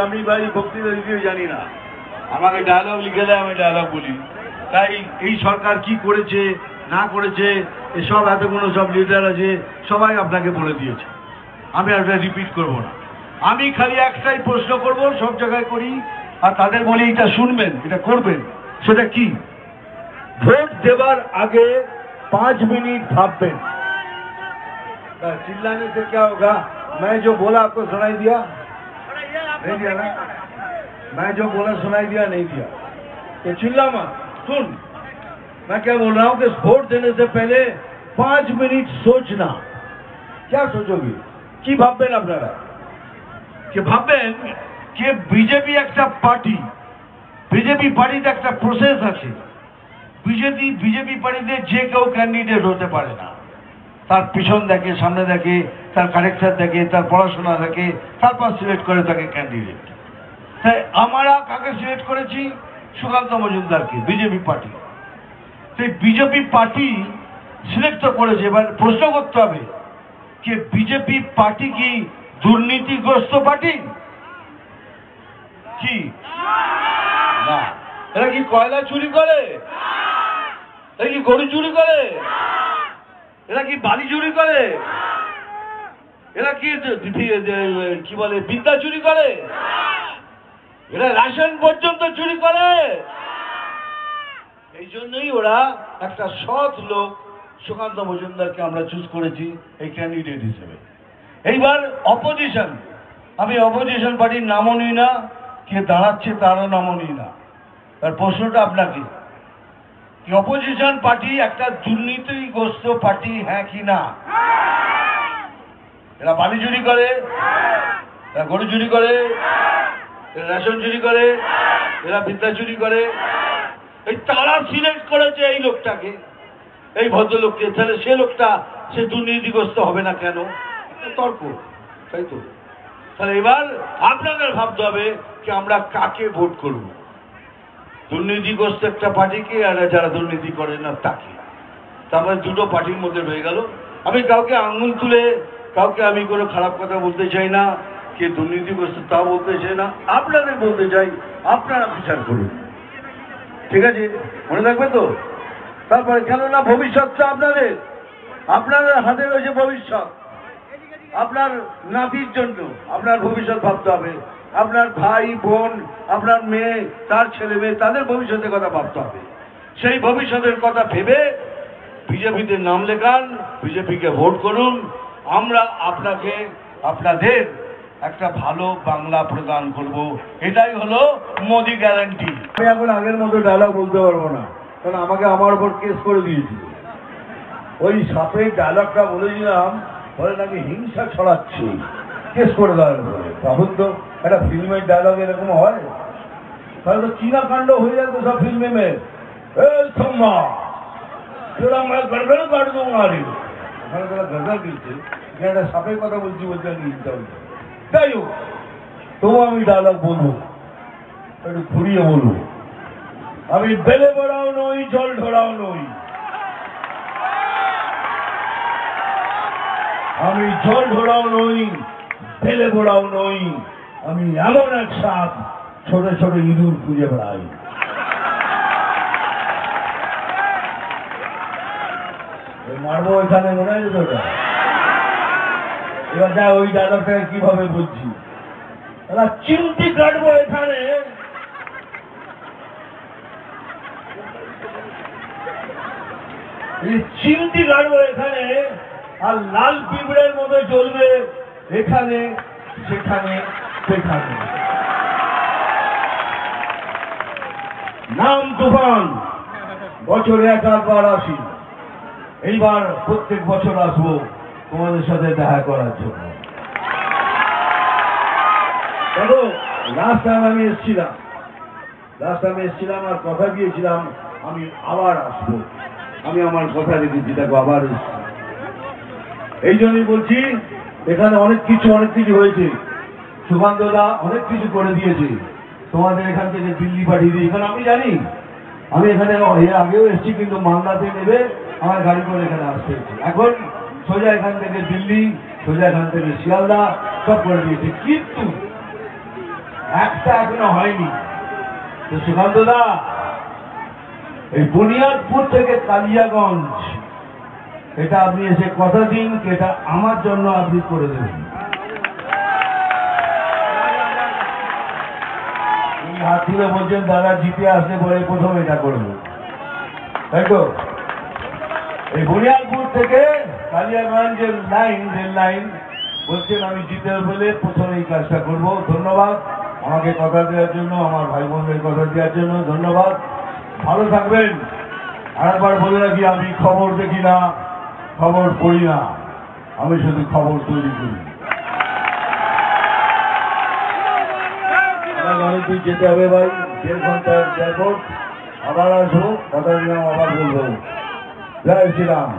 আমি ভাই বক্তৃতা দিতেও জানি না, আমাকে ডায়লগ লিখে দেয়, আমি ডায়লগ বলি। তাই এই সরকার কি করেছে না করেছে এসব এতগুলো সব লিডার আছে, সবাই আপনাকে বলে দিয়েছে, আমি আর রিপিট করব না। আমি খালি একটাই প্রশ্ন করব, সব জায়গায় করি, আর তাদের বলি এটা শুনবেন, এটা করবেন। সেটা কি? ভোট দেবার আগে 5 मिनट भाबবেন। चिल्लाने से क्या होगा? मैं जो बोला आपको सुनाई दिया? नहीं दिया ना? मैं जो बोला सुनाई दिया? नहीं दिया। तो चिल्ला मत, सुन मैं क्या बोल रहा हूं कि वोट देने से पहले 5 मिनट सोचना। क्या सोचोगे? কি ভাববেন আপনারা? कि ভাববেন कि বিজেপি একটা পার্টি, বিজেপি পার্টিতে একটা প্রসেস আছে। বিজেপি পার্টিতে যে কেউ ক্যান্ডিডেট হতে পারে না। তার পিছন দেখে, সামনে দেখে, তার ক্যারেক্টার দেখে, তার পড়াশোনা দেখে, তারপর সিলেক্ট করে তাকে ক্যান্ডিডেট। তাই আমরা কাকে সিলেক্ট করেছি? সুকান্ত মজুমদারকে, বিজেপি পার্টি। তাই বিজেপি পার্টি সিলেক্ট তো করেছে। এবার প্রশ্ন করতে হবে যে বিজেপি পার্টি কি দুর্নীতিগ্রস্ত পার্টি? কি না? এরা কি কয়লা চুরি করে? এরা কি গরু চুরি করে? এরা কি বালি চুরি করে? এরা কি কি বলে বিদ্যা চুরি করে? এরা রেশন পর্যন্ত চুরি করে। এই জন্যই ওরা একটা সৎ লোক সুকান্ত মজুমদারকে আমরা চুজ করেছি এই ক্যান্ডিডেট হিসেবে। এইবার অপোজিশন, আমি অপোজিশন পার্টির নামও নিই না, কে দাঁড়াচ্ছে তারও নামও নিই না। তার প্রশ্নটা আপনাকে, কি অপোজিশন পার্টি একটা দুর্নীতিগ্রস্ত পার্টি, হ্যাঁ কি না? এরা বালি চুরি করে, এরা গরু চুরি করে, এরা রেশন চুরি করে, এরা বিদ্যা চুরি করে। এই তারা সিলেক্ট করেছে এই লোকটাকে, এই ভদ্রলোককে। তাহলে সে লোকটা সে দুর্নীতিগ্রস্ত হবে না কেন? তর্ক, তাই তো? তাহলে এবার আপনাদের ভাবতে হবে যে আমরা কাকে ভোট করব, দুর্নীতিগ্রস্ত একটা পার্টিকে আর যারা দুর্নীতি করে না তাকে। তারপরে দুটো পার্টির মধ্যে রয়ে গেল। আমি কাউকে আঙুল তুলে কাউকে আমি কোনো খারাপ কথা বলতে চাই না, কে দুর্নীতিগ্রস্ত তা বলতে চাই না, আপনাদের বলতে চাই, আপনারা বিচার করুন। ঠিক আছে, মনে থাকবে তো? তারপরে কেননা ভবিষ্যৎটা আপনাদের, আপনাদের হাতে রয়েছে ভবিষ্যৎ। আপনার নাতির জন্য আপনার ভবিষ্যৎ ভাবতে হবে, আপনার ভাই বোন, আপনার মেয়ে, তার ছেলে মেয়ে, তাদের ভবিষ্যতের কথা ভাবতে হবে। সেই ভবিষ্যতের কথা ভেবে বিজেপিতে নাম লেখান, বিজেপিকে ভোট করুন। আমরা আপনাকে, আপনাদের একটা ভালো বাংলা প্রদান করব, এটাই হলো মোদি গ্যারান্টি। আমি এখন আগের মতো ডায়লগ বলতে পারবো না, কারণ আমাকে আমার উপর কেস করে দিয়েছিল। ওই সাপের ডায়লগটা বলেছিলাম, বলে নাকি হিংসা ছড়াচ্ছে, কেস করে দেওয়ার পরে। তখন তো একটা ফিল্মের ডায়লগ এরকম হয়, তাহলে তো চীনা কাণ্ড হয়ে যেত সব ফিল্মে মেয়ে। গড়গড় কাট দেবো না রে, ওখানে তারা গড়গড় দিচ্ছে, একটা সাপের কথা বলছি, বলছে আমি হিংসা হচ্ছে। যাই হোক, তবু আমি ডায়লগ বলবো, একটু ঘুরিয়ে বলবো। আমি বেলে বড়াও নই, জল ঢোড়াও নই, আমি জল ঢোড়াও নই, বেলে বড়াও নই, আমি এমন এক সাপ, ছোট ছোট ইঁদুর খুঁজে বেড়াই। মারবো এখানে, মনে হয় তো? এবার যা ওই ডায়লগটাকে কিভাবে বলছি, তারা চিমটি কাটবো এখানে, চিমটি কাটবো এখানে, আর লাল পিঁপড়ের মতো চলবে এখানে সেখানে সেখানে। নাম তুফান, বছরে একবার আসি, এইবার প্রত্যেক বছর আসবো তোমাদের সাথে দেখা করার জন্য। দেখো, লাস্ট টাইম আমি এসেছিলাম আর কথা দিয়েছিলাম আমি আবার আসবো। আমি আমার কথা রেখেছি, দেখো আবার এসেছি। এই জন্যই বলছি, এখানে অনেক কিছু হয়েছে, সুকান্তদা অনেক কিছু করে দিয়েছে। তোমাদের এখান থেকে দিল্লি পাঠিয়ে দিই, এখানে আমি জানি, আমি এখানে এর আগেও এসেছি, কিন্তু মালদাতে নেবে আমার গাড়ি করে এখানে আসতে হচ্ছে। এখন সোজা এখান থেকে দিল্লি, সোজা এখান থেকে শিয়ালদা, সব করে দিয়েছে। কিন্তু একটা এখনো হয়নি। তো সুকান্ত দা, এই বুনিয়াদপুর থেকে কালিয়াগঞ্জ এটা আপনি এসে কথা দিন, এটা আমার জন্য আপনি করে দেবেন। হাত তুলে বলছেন দাদা জিতে আসলে পরে প্রথম এটা করবো, তাই তো? এই বুনিয়াদপুর থেকে কালিয়াগঞ্জের লাইন, রেল লাইন বলছেন আমি জিতে বলে প্রথম এই কাজটা করবো। ধন্যবাদ আমাকে কথা দেওয়ার জন্য, আমার ভাই বোনদের কথা দেওয়ার জন্য ধন্যবাদ। ভালো থাকবেন। আরেকবার বলে রাখি, আমি খবর দেখি না, খবর পড়ি না, আমি শুধু খবর তৈরি করি। তুই যেতে হবে ভাই, 1.5 ঘন্টার এয়ারপোর্ট। আবার আসবো, কথা দিলাম, আবার বলবো। জয় শ্রীরাম।